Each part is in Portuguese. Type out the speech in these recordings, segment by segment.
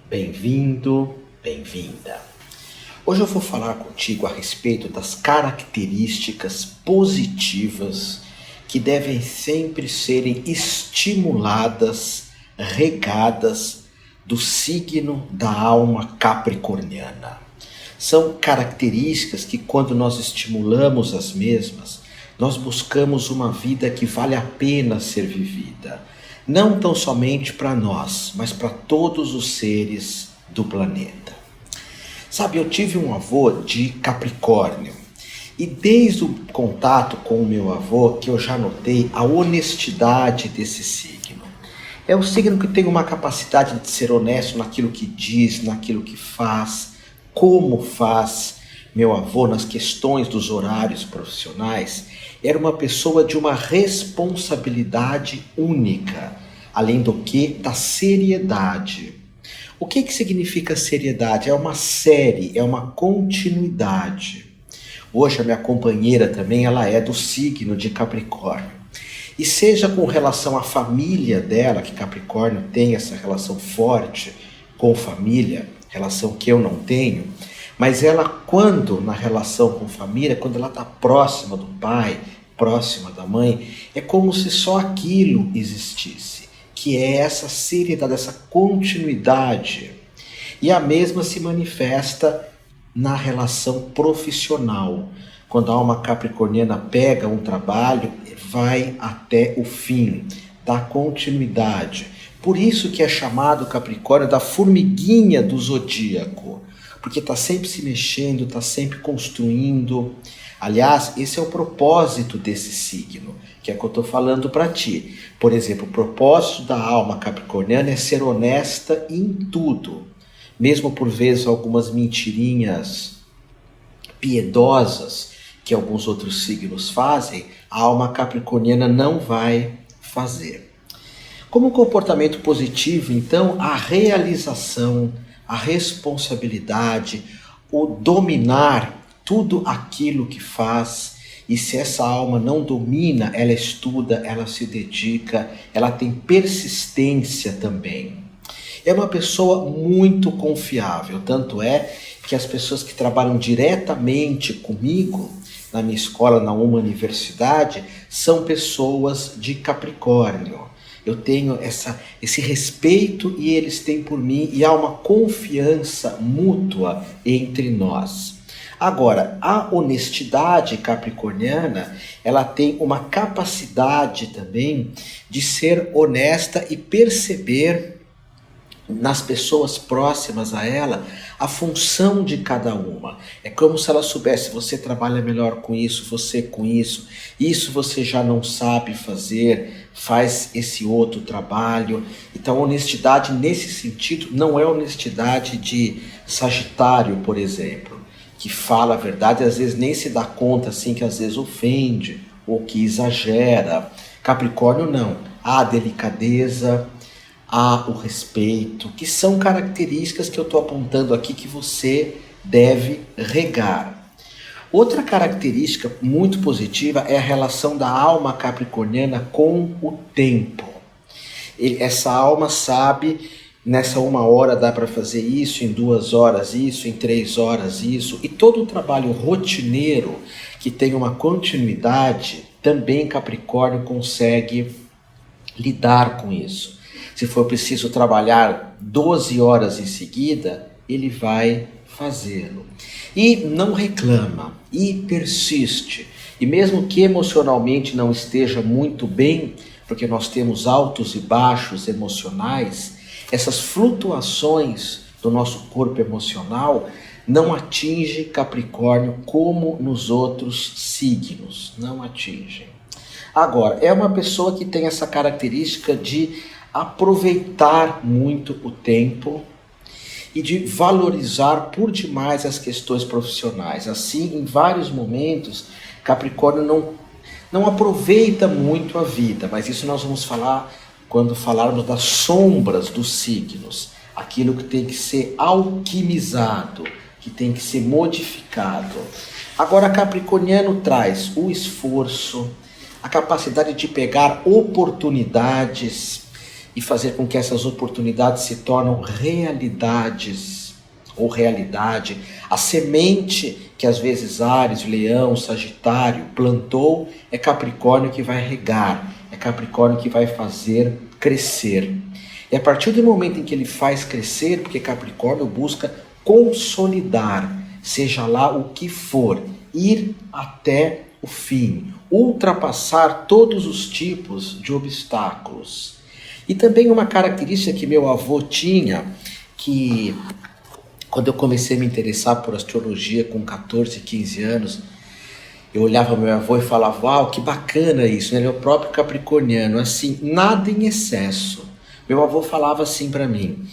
Bem-vindo, bem-vinda. Hoje eu vou falar contigo a respeito das características positivas que devem sempre serem estimuladas, regadas do signo da alma capricorniana. São características que, quando nós estimulamos as mesmas, nós buscamos uma vida que vale a pena ser vivida. Não tão somente para nós, mas para todos os seres do planeta. Sabe, eu tive um avô de Capricórnio e desde o contato com o meu avô que eu já notei a honestidade desse signo. É um signo que tem uma capacidade de ser honesto naquilo que diz, naquilo que faz, como faz. Meu avô, nas questões dos horários profissionais, era uma pessoa de uma responsabilidade única, além do que da seriedade. O que significa seriedade? É uma série, é uma continuidade. Hoje a minha companheira também, ela é do signo de Capricórnio. E seja com relação à família dela, que Capricórnio tem essa relação forte com família, relação que eu não tenho, mas ela, quando na relação com família, quando ela está próxima do pai, próxima da mãe, é como se só aquilo existisse, que é essa seriedade, essa continuidade. E a mesma se manifesta na relação profissional. Quando a alma capricorniana pega um trabalho, vai até o fim, dá continuidade. Por isso que é chamado Capricórnio da formiguinha do zodíaco, porque está sempre se mexendo, está sempre construindo. Aliás, esse é o propósito desse signo, que é o que eu estou falando para ti. Por exemplo, o propósito da alma capricorniana é ser honesta em tudo. Mesmo por vezes algumas mentirinhas piedosas que alguns outros signos fazem, a alma capricorniana não vai fazer. Como comportamento positivo, então, a realização, a responsabilidade, o dominar tudo aquilo que faz. E se essa alma não domina, ela estuda, ela se dedica, ela tem persistência também. É uma pessoa muito confiável, tanto é que as pessoas que trabalham diretamente comigo, na minha escola, na uma universidade, são pessoas de Capricórnio. Eu tenho esse respeito e eles têm por mim, e há uma confiança mútua entre nós. Agora, a honestidade capricorniana, ela tem uma capacidade também de ser honesta e perceber nas pessoas próximas a ela a função de cada uma. É como se ela soubesse: você trabalha melhor com isso, você com isso você já não sabe fazer, faz esse outro trabalho. Então, honestidade nesse sentido não é honestidade de Sagitário, por exemplo, que fala a verdade e às vezes nem se dá conta, assim, que às vezes ofende ou que exagera. Capricórnio não. Há a delicadeza, há o respeito, que são características que eu estou apontando aqui que você deve regar. Outra característica muito positiva é a relação da alma capricorniana com o tempo. Essa alma sabe, nessa 1 hora dá para fazer isso, em 2 horas isso, em 3 horas isso, e todo o trabalho rotineiro que tem uma continuidade, também Capricórnio consegue lidar com isso. Se for preciso trabalhar 12 horas em seguida, ele vai fazê-lo. E não reclama, e persiste. E mesmo que emocionalmente não esteja muito bem, porque nós temos altos e baixos emocionais, essas flutuações do nosso corpo emocional não atingem Capricórnio como nos outros signos, não atingem. Agora, é uma pessoa que tem essa característica de aproveitar muito o tempo e de valorizar por demais as questões profissionais. Assim, em vários momentos, Capricórnio não aproveita muito a vida, mas isso nós vamos falar quando falarmos das sombras dos signos, aquilo que tem que ser alquimizado, que tem que ser modificado. Agora, Capricorniano traz o esforço, a capacidade de pegar oportunidades e fazer com que essas oportunidades se tornem realidades ou realidade. A semente que às vezes Áries, Leão, Sagitário plantou é Capricórnio que vai regar, é Capricórnio que vai fazer crescer. E a partir do momento em que ele faz crescer, porque Capricórnio busca consolidar, seja lá o que for, ir até o fim, ultrapassar todos os tipos de obstáculos. E também uma característica que meu avô tinha, que quando eu comecei a me interessar por astrologia com 14, 15 anos, eu olhava meu avô e falava, uau, que bacana isso, né? Ele é o próprio capricorniano, assim, nada em excesso. Meu avô falava assim para mim,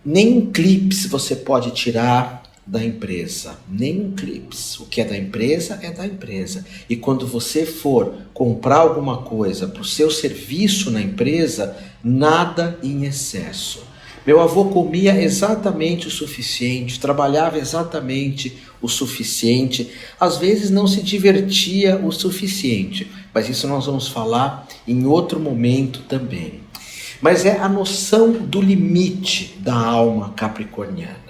nem um clipe você pode tirar da empresa, nem um clips. O que é da empresa é da empresa. E quando você for comprar alguma coisa para o seu serviço na empresa, nada em excesso. Meu avô comia exatamente o suficiente, trabalhava exatamente o suficiente, às vezes não se divertia o suficiente, mas isso nós vamos falar em outro momento também. Mas é a noção do limite da alma capricorniana.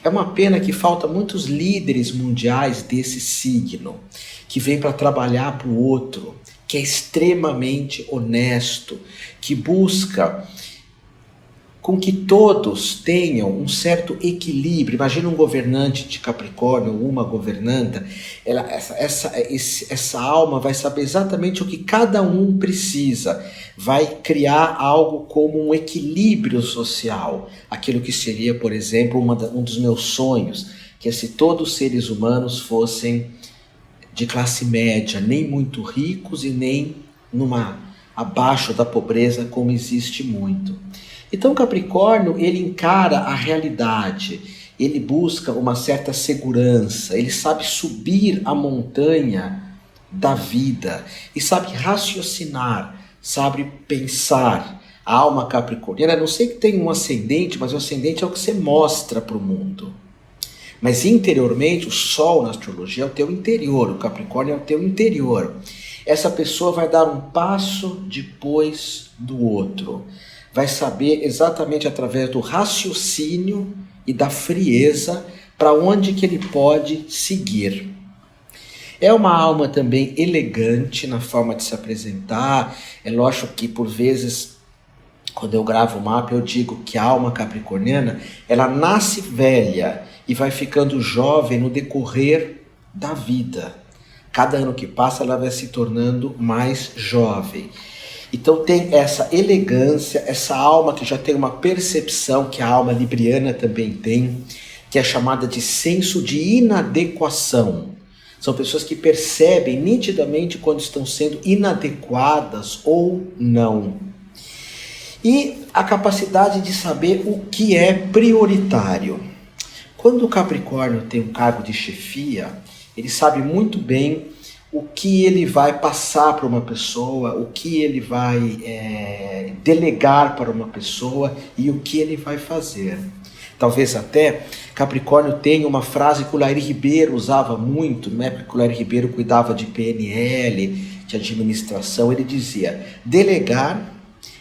É uma pena que falta muitos líderes mundiais desse signo, que vem para trabalhar para o outro, que é extremamente honesto, que busca com que todos tenham um certo equilíbrio. Imagina um governante de Capricórnio, uma governanta, essa alma vai saber exatamente o que cada um precisa, vai criar algo como um equilíbrio social, aquilo que seria, por exemplo, um dos meus sonhos, que é se todos os seres humanos fossem de classe média, nem muito ricos e nem abaixo da pobreza, como existe muito. Então Capricórnio, ele encara a realidade, ele busca uma certa segurança, ele sabe subir a montanha da vida e sabe raciocinar, sabe pensar. A alma capricorniana, não sei que tem um ascendente, mas o ascendente é o que você mostra para o mundo. Mas interiormente, o Sol na astrologia é o teu interior, o Capricórnio é o teu interior. Essa pessoa vai dar um passo depois do outro. Vai saber exatamente através do raciocínio e da frieza para onde que ele pode seguir. É uma alma também elegante na forma de se apresentar. É lógico que por vezes, quando eu gravo o mapa, eu digo que a alma capricorniana, ela nasce velha e vai ficando jovem no decorrer da vida. Cada ano que passa, ela vai se tornando mais jovem. Então tem essa elegância, essa alma que já tem uma percepção, que a alma libriana também tem, que é chamada de senso de inadequação. São pessoas que percebem nitidamente quando estão sendo inadequadas ou não. E a capacidade de saber o que é prioritário. Quando o Capricórnio tem um cargo de chefia, ele sabe muito bem o que ele vai passar para uma pessoa, o que ele vai delegar para uma pessoa e o que ele vai fazer. Talvez até Capricórnio tenha uma frase que o Lair Ribeiro usava muito, na época que o Lair Ribeiro cuidava de PNL, de administração, ele dizia, delegar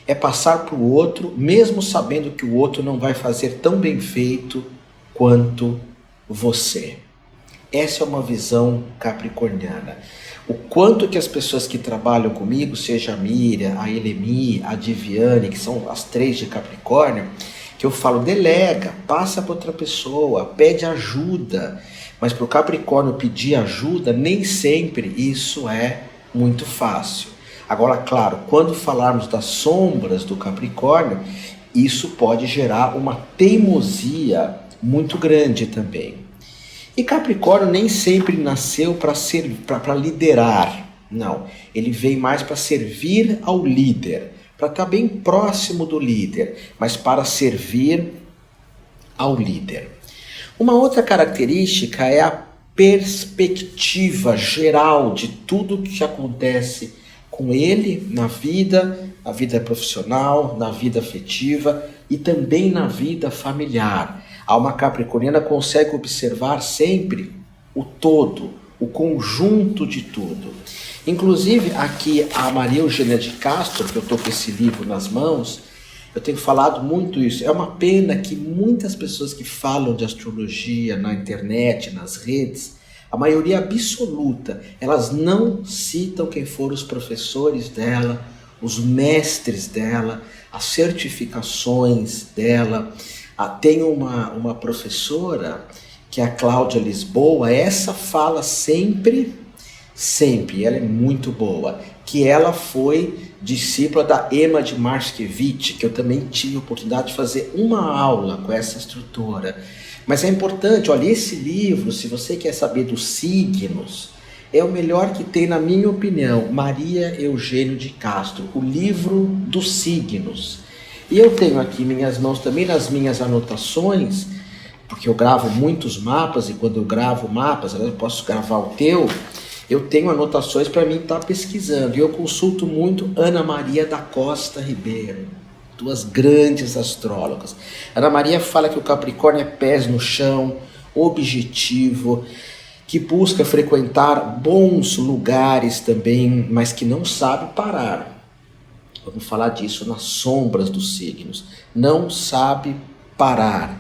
é passar para o outro, mesmo sabendo que o outro não vai fazer tão bem feito quanto você. Essa é uma visão capricorniana. O quanto que as pessoas que trabalham comigo, seja a Miriam, a Elemi, a Diviane, que são as 3 de Capricórnio, que eu falo, delega, passa para outra pessoa, pede ajuda. Mas para o Capricórnio pedir ajuda, nem sempre isso é muito fácil. Agora, claro, quando falarmos das sombras do Capricórnio, isso pode gerar uma teimosia muito grande também. E Capricórnio nem sempre nasceu para liderar, não. Ele veio mais para servir ao líder, para estar bem próximo do líder, mas para servir ao líder. Uma outra característica é a perspectiva geral de tudo que acontece com ele na vida profissional, na vida afetiva e também na vida familiar. A alma capricorniana consegue observar sempre o todo, o conjunto de tudo. Inclusive, aqui a Maria Eugênia de Castro, que eu estou com esse livro nas mãos, eu tenho falado muito isso. É uma pena que muitas pessoas que falam de astrologia na internet, nas redes, a maioria absoluta, elas não citam quem foram os professores dela, os mestres dela, as certificações dela. Tem uma professora, que é a Cláudia Lisboa, essa fala sempre, ela é muito boa, que ela foi discípula da Emma de Markiewicz, que eu também tive a oportunidade de fazer uma aula com essa instrutora. Mas é importante, olha, esse livro, se você quer saber dos signos, é o melhor que tem, na minha opinião, Maria Eugênia de Castro, o livro dos signos. E eu tenho aqui em minhas mãos também, nas minhas anotações, porque eu gravo muitos mapas, e quando eu gravo mapas, eu posso gravar o teu, eu tenho anotações para mim estar pesquisando. E eu consulto muito Ana Maria da Costa Ribeiro, duas grandes astrólogas. Ana Maria fala que o Capricórnio é pés no chão, objetivo, que busca frequentar bons lugares também, mas que não sabe parar. Vamos falar disso nas sombras dos signos. Não sabe parar.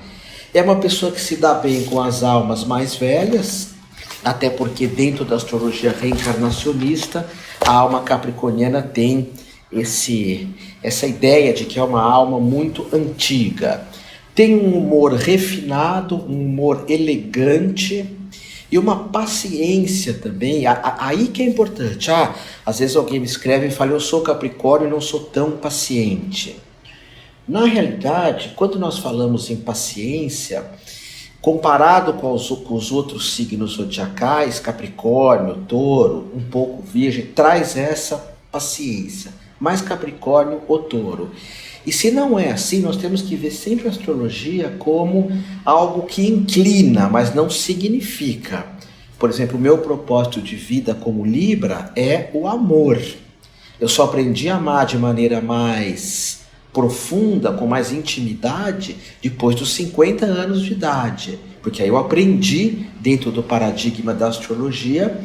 É uma pessoa que se dá bem com as almas mais velhas, até porque dentro da astrologia reencarnacionista, a alma capricorniana tem essa ideia de que é uma alma muito antiga. Tem um humor refinado, um humor elegante e uma paciência também. Aí que é importante. Às vezes alguém me escreve e fala, eu sou Capricórnio e não sou tão paciente. Na realidade, quando nós falamos em paciência, comparado com os outros signos zodiacais, Capricórnio, Touro, um pouco Virgem, traz essa paciência. Mais Capricórnio ou Touro. E se não é assim, nós temos que ver sempre a astrologia como algo que inclina, mas não significa. Por exemplo, o meu propósito de vida como Libra é o amor. Eu só aprendi a amar de maneira mais profunda, com mais intimidade, depois dos 50 anos de idade. Porque aí eu aprendi, dentro do paradigma da astrologia,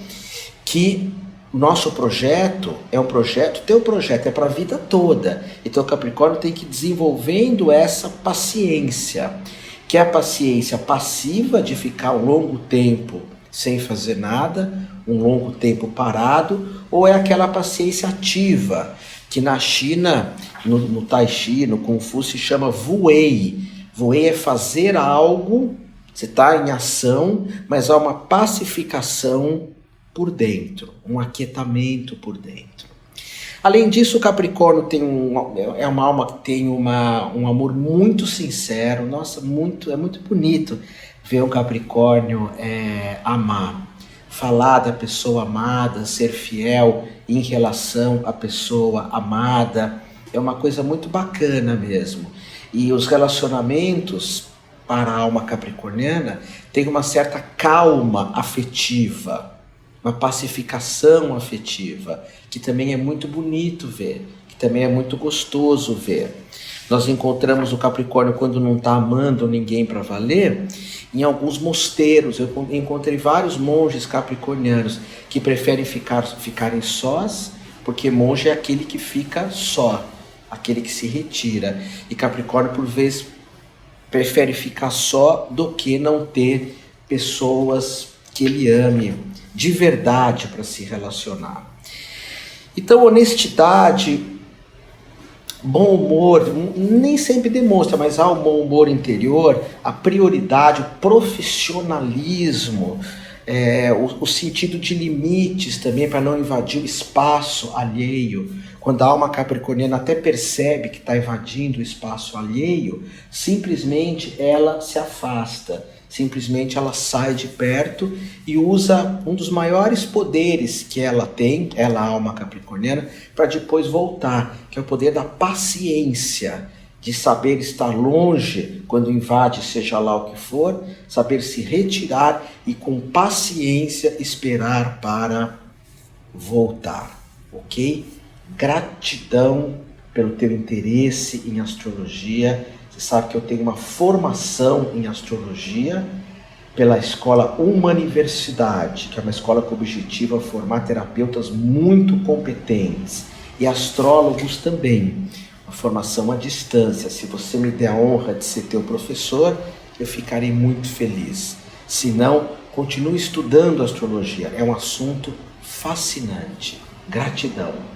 que o nosso projeto é um projeto, teu projeto é para a vida toda. Então o Capricórnio tem que ir desenvolvendo essa paciência, que é a paciência passiva de ficar um longo tempo sem fazer nada, um longo tempo parado, ou é aquela paciência ativa, que na China, no Tai Chi, no Kung Fu, se chama Wu-Wei. Wu-Wei é fazer algo, você está em ação, mas há uma pacificação por dentro, um aquietamento por dentro. Além disso, o Capricórnio é uma alma que tem um amor muito sincero. Nossa, é muito bonito ver um Capricórnio amar. Falar da pessoa amada, ser fiel em relação à pessoa amada, é uma coisa muito bacana mesmo. E os relacionamentos para a alma capricorniana têm uma certa calma afetiva, uma pacificação afetiva, que também é muito bonito ver, que também é muito gostoso ver. Nós encontramos o Capricórnio quando não está amando ninguém para valer, em alguns mosteiros. Eu encontrei vários monges capricornianos que preferem ficarem sós, porque monge é aquele que fica só, aquele que se retira. E Capricórnio, por vezes, prefere ficar só do que não ter pessoas que ele ame de verdade para se relacionar. Então, honestidade, bom humor, nem sempre demonstra, mas há um bom humor interior, a prioridade, o profissionalismo, o sentido de limites também, para não invadir o espaço alheio. Quando a alma capricorniana até percebe que está invadindo o espaço alheio, simplesmente ela se afasta, simplesmente ela sai de perto e usa um dos maiores poderes que ela tem, ela, a alma capricorniana, para depois voltar, que é o poder da paciência, de saber estar longe quando invade, seja lá o que for, saber se retirar e com paciência esperar para voltar, ok? Gratidão pelo teu interesse em astrologia. Você sabe que eu tenho uma formação em astrologia, pela escola Humaniversidade, que é uma escola com o objetivo de formar terapeutas muito competentes e astrólogos também. Uma formação à distância. Se você me der a honra de ser teu professor, eu ficarei muito feliz. Se não, continue estudando astrologia. É um assunto fascinante. Gratidão.